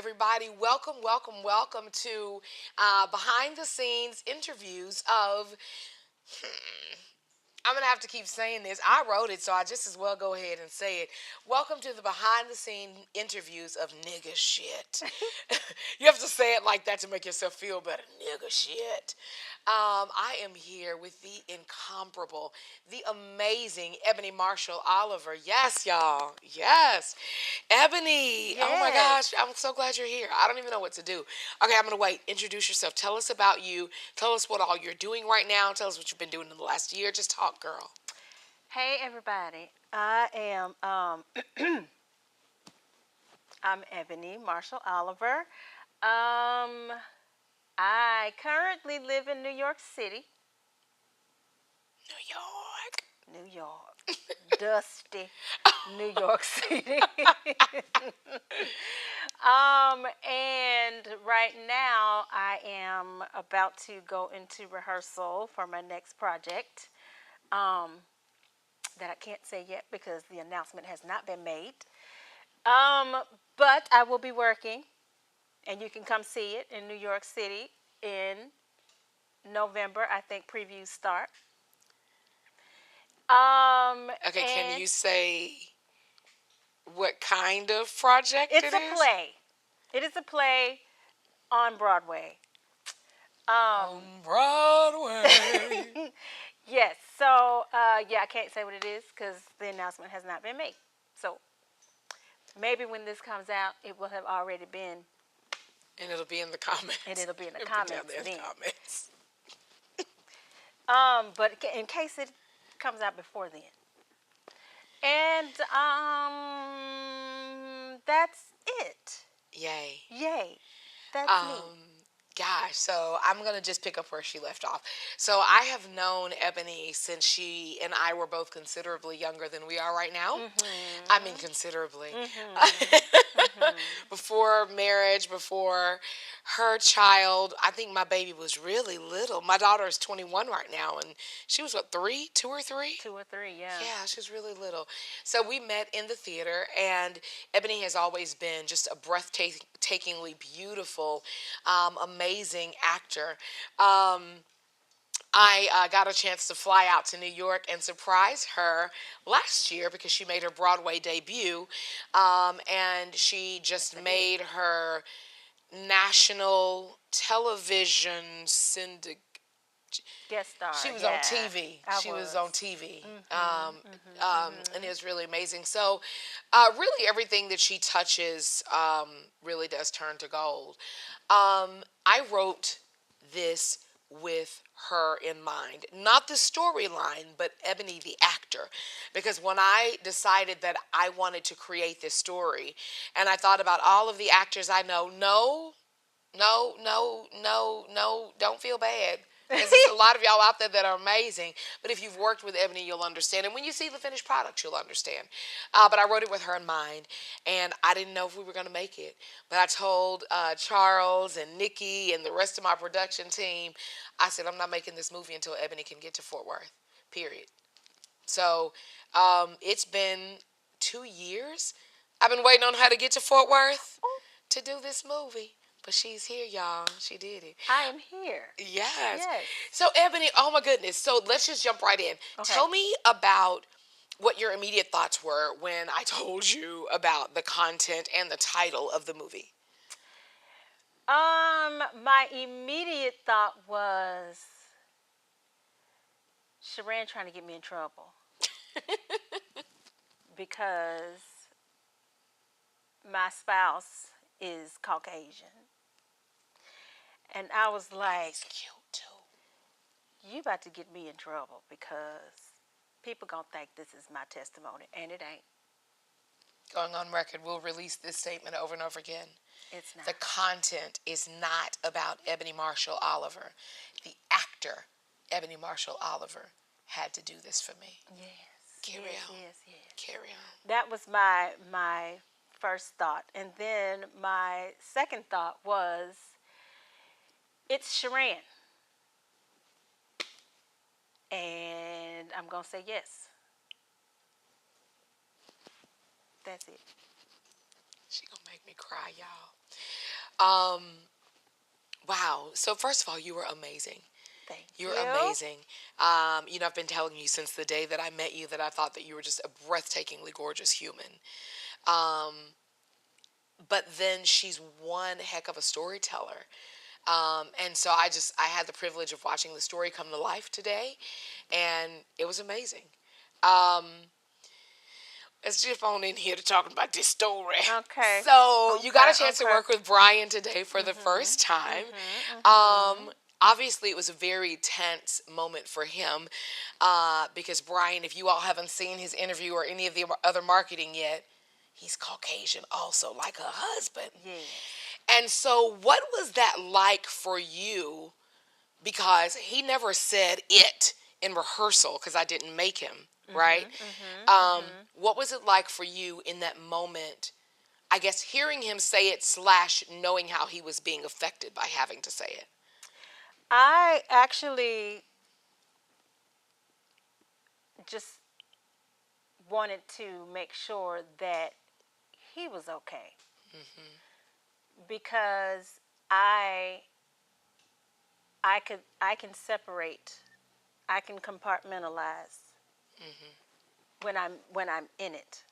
everybody. Welcome, welcome, welcome to behind the scenes interviews of. I'm going to have to keep saying this. I wrote it, so I just as well go ahead and say it. Welcome to the behind the scene interviews of nigga shit. You have to say it like that to make yourself feel better. Nigga shit. I am here with the incomparable, the amazing Ebony Marshall-Oliver. Yes, y'all. Yes. Ebony. Oh my Yes. gosh. I'm so glad you're here. I don't even know what to do. Okay, I'm going to wait. Introduce yourself. Tell us about you. Tell us what all you're doing right now. Tell us what you've been doing in the last year. Just talk, girl. Hey, everybody. I am I'm Ebony Marshall-Oliver. I currently live in New York City. New York. New York. Dusty New York City. And right now I am about to go into rehearsal for my next project. That I can't say yet because the announcement has not been made. But I will be working, and you can come see it in New York City in November. I think previews start. Okay, can And you say what kind of project it's it a is? play. It is a play on Broadway. On Broadway. Yes. So yeah, I can't say what it is because the announcement has not been made. So maybe when this comes out, it will have already been, And it'll be in the comments. and it'll be in the It'll be down comments there in the then. comments. But in case it comes out before then. And that's it. Yay. Yay. That's me. Gosh, so I'm going to just pick up where she left off. So I have known Ebony since she and I were both considerably younger than we are right now. I mean, considerably. Before marriage, before her child, I think my baby was really little. My daughter is 21 right now, and she was, what, 3? 2 or 3? 2 or 3, yeah. Yeah, she's really little. So we met in the theater, and Ebony has always been just a breathtakingly beautiful, amazing actor. I got a chance to fly out to New York and surprise her last year because she made her Broadway debut, and she just made her national television syndicate. Guest star. She was yeah. on TV. She was on TV. And it was really amazing. So, really, everything that she touches really does turn to gold. I wrote this with her in mind. Not the storyline, but Ebony the actor. Because when I decided that I wanted to create this story, and I thought about all of the actors I know, no, don't feel bad. Because there's a lot of y'all out there that are amazing. But if you've worked with Ebony, you'll understand. And when you see the finished product, you'll understand. But I wrote it with her in mind. And I didn't know if we were going to make it. But I told Charles and Nikki and the rest of my production team, I said, I'm not making this movie until Ebony can get to Fort Worth, period. So it's been 2 years. I've been waiting on her to get to Fort Worth to do this movie. But she's here, y'all. She did it. I am here. Yes. Yes. So, Ebony, oh my goodness. So, let's just jump right in. Okay. Tell me about what your immediate thoughts were when I told you about the content and the title of the movie. My immediate thought was Sheran trying to get me in trouble because my spouse is Caucasian. And I was like, He's cute, too. you about to get me in trouble because people gonna think this is my testimony, and it ain't. Going on record, we'll release this statement over and over again. It's not. The content is not about Ebony Marshall-Oliver. The actor, Ebony Marshall-Oliver, had to do this for me. Yes. Carry on. Yes. Carry on. That was my first thought, and then my second thought was, it's Sheran, and I'm gonna say yes. That's it. She gonna make me cry, y'all. Um, wow. So first of all, you were amazing. Thank You're you. amazing. I've been telling you since the day that I met you that I thought that you were just a breathtakingly gorgeous human. Um, but then she's one heck of a storyteller. And so I had the privilege of watching the story come to life today, and it was amazing. Um, let's jump on in here to talking about this story. Okay. So you got Okay. a chance to Okay. work with Brian today for the Mhm. first time. Mhm. Um, Mhm. obviously, it was a very tense moment for him because Brian, if you all haven't seen his interview or any of the other marketing yet, he's Caucasian also, like her husband. Yes. And so, what was that like for you? Because he never said it in rehearsal because I didn't make him, right? Mhm. Mhm. Mhm. What was it like for you in that moment? I guess hearing him say it slash knowing how he was being affected by having to say it. I actually just wanted to make sure that he was okay Hmm. because I I can separate. I can compartmentalize Hmm. when I'm in it.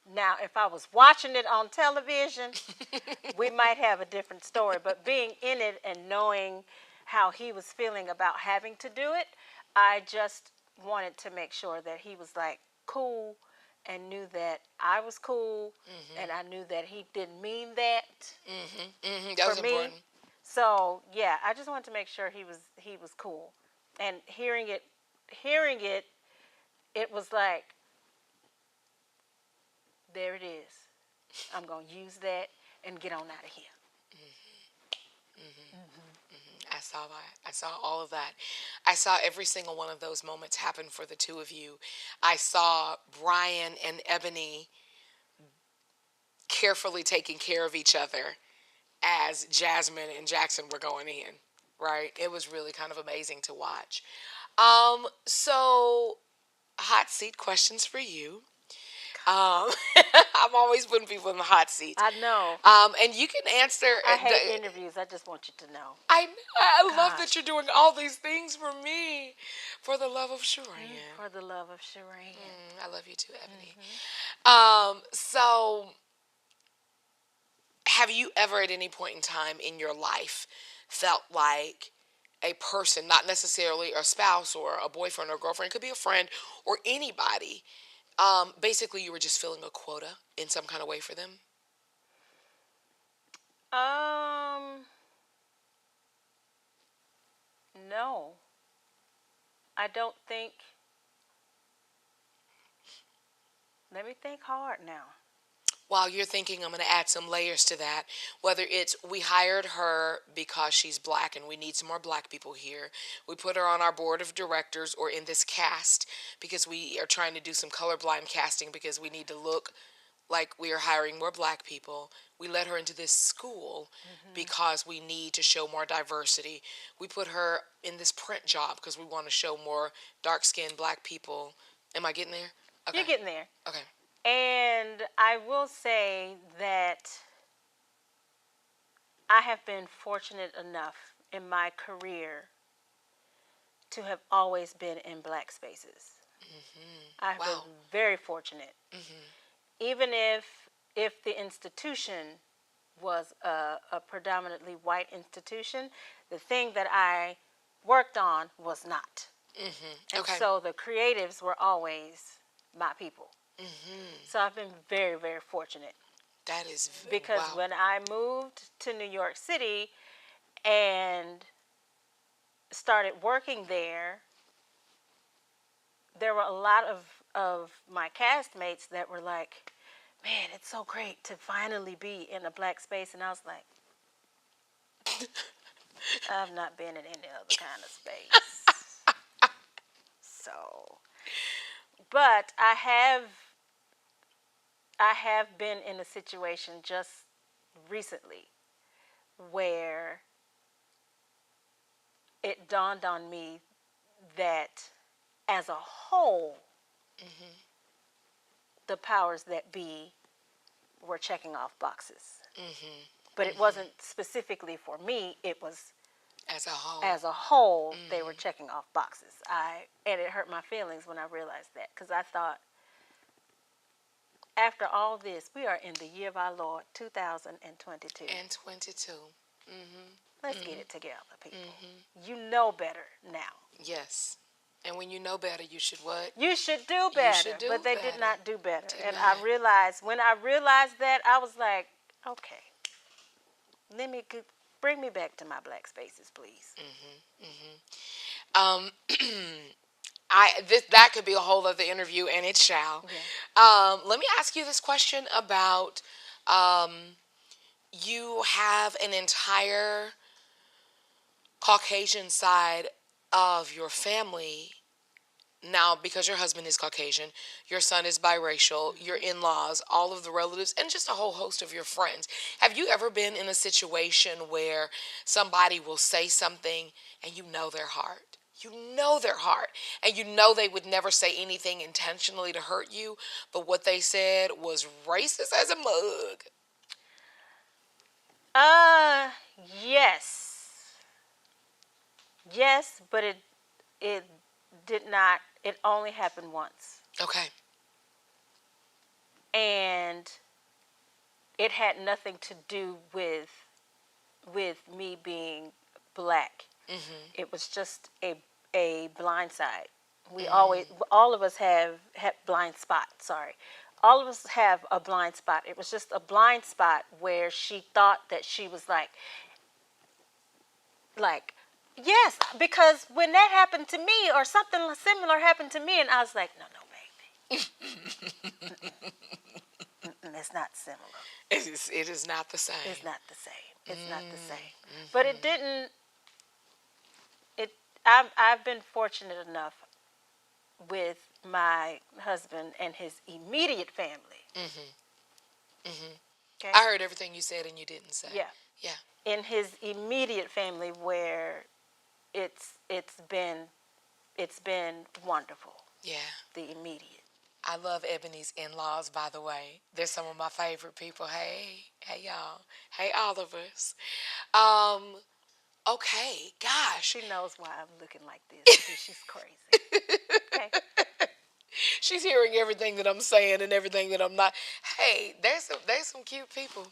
Now, if I was watching it on television, we might have a different story, but being in it and knowing how he was feeling about having to do it, I just wanted to make sure that he was like cool and knew that I was cool and Hmm. I knew that he didn't mean that Hmm. Hmm. That for was me. important. So, yeah, I just wanted to make sure he was cool. And hearing it, it was like there it is. I'm going to use that and get on out of here. Hmm. I saw that. I saw all of that. I saw every single one of those moments happen for the two of you. I saw Brian and Ebony carefully taking care of each other as Jasmine and Jackson were going in, right? It was really kind of amazing to watch. So hot seat questions for you. I'm always putting people in the hot seat. I know. And you can answer. I hate interviews. I just want you to know. I love that Gosh. you're doing all these things for me, for the love of Sheran. For the love of Sheran. I love you too, Ebony. Hmm. So have you ever at any point in time in your life felt like a person, not necessarily a spouse or a boyfriend or girlfriend, it could be a friend or anybody, basically you were just filling a quota in some kind of way for them? Um, no. I don't think. Let me think hard now. While you're thinking, I'm going to add some layers to that. Whether it's we hired her because she's black and we need some more black people here, we put her on our board of directors or in this cast because we are trying to do some colorblind casting because we need to look like we are hiring more black people. We let her into this school Hmm. because we need to show more diversity. We put her in this print job because we want to show more dark skinned black people. Am I getting there? Okay. You're getting there. Okay. And I will say that I have been fortunate enough in my career to have always been in black spaces. I have been Wow. very fortunate. Even if the institution was a predominantly white institution, the thing that I worked on was not. And Okay. so the creatives were always my people. Hmm. So I've been very, very fortunate That is because wow. when I moved to New York City and started working there, there were a lot of my castmates that were like, man, it's so great to finally be in a black space. And I was like, I've not been in any other kind of space. So, but I have been in a situation just recently where it dawned on me that as a whole, Hmm. the powers that be were checking off boxes. Hmm. but it wasn't specifically for me. It was As a whole. as a whole. They were checking off boxes. And it hurt my feelings when I realized that, because I thought, after all this, we are in the year of our Lord, 2022. And 22. Let's get it together, people. You know better now. Yes. And when you know better, you should what? You should do better. should do but they better. did not do better. Did And not. I realized, when I realized that, I was like, okay, bring me back to my black spaces, please. That could be a whole other interview, and it shall. Yeah. Let me ask you this question about you have an entire Caucasian side of your family now, because your husband is Caucasian, your son is biracial, your in-laws, all of the relatives, and just a whole host of your friends. Have you ever been in a situation where somebody will say something and you know their heart? You know their heart, and you know they would never say anything intentionally to hurt you, but what they said was racist as a mug. Yes. Yes, but it did not. It only happened once. Okay. And it had nothing to do with me being black. It was just a blind side. All of us have blind spot. Sorry, all of us have a blind spot. It was just a blind spot where she thought that she was like, yes, because when that happened to me, or something similar happened to me, and I was like, no, baby, it's not similar. It is not the same. It's not the same. It's not the same. But it didn't. I've been fortunate enough with my husband and his immediate family. Okay? I heard everything you said and you didn't say. Yeah. Yeah. In his immediate family, where it's been wonderful. Yeah. The immediate. I love Ebony's in-laws, by the way. They're some of my favorite people. Hey y'all. Hey, all of us. Okay, gosh. She knows why I'm looking like this, because she's crazy. Okay. She's hearing everything that I'm saying and everything that I'm not. Hey, there's some cute people.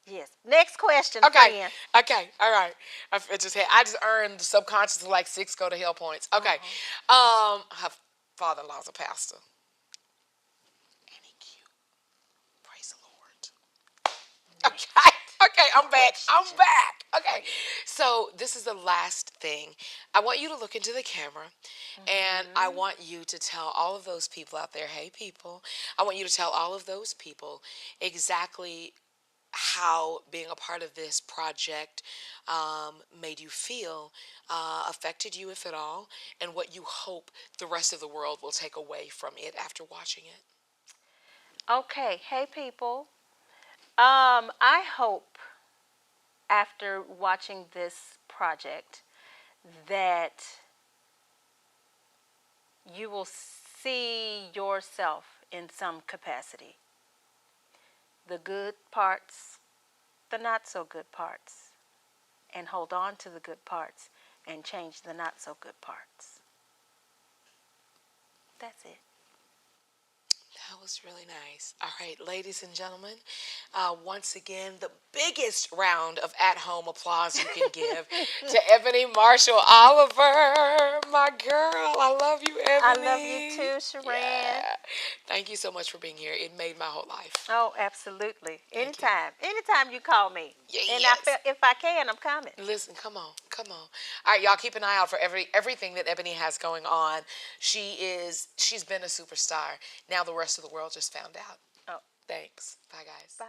Yes. Next question, Okay. friend. Okay. All right. I just earned subconsciously like 6 go to hell points. Okay. Her father-in-law's a pastor. And he cute. Praise the Lord. Okay. Okay, I'm back. Okay. So this is the last thing. I want you to look into the camera, and I want you to tell all of those people out there, hey people, I want you to tell all of those people exactly how being a part of this project made you feel, affected you, if at all, and what you hope the rest of the world will take away from it after watching it. Okay. Hey, people. I hope, after watching this project, that you will see yourself in some capacity. The good parts, the not so good parts, and hold on to the good parts and change the not so good parts. That's it. That was really nice. All right, ladies and gentlemen, once again, the biggest round of at-home applause you can give to Ebony Marshall-Oliver, my girl. I love you, Ebony. I love you too, Sheran. Yeah. Thank you so much for being here. It made my whole life. Oh, absolutely. Anytime. Anytime you call me. Yeah, and yes. if I can, I'm coming. Listen, come on. All right, y'all, keep an eye out for everything that Ebony has going on. She's been a superstar. Now the rest of the world just found out. Oh. Thanks. Bye, guys. Bye.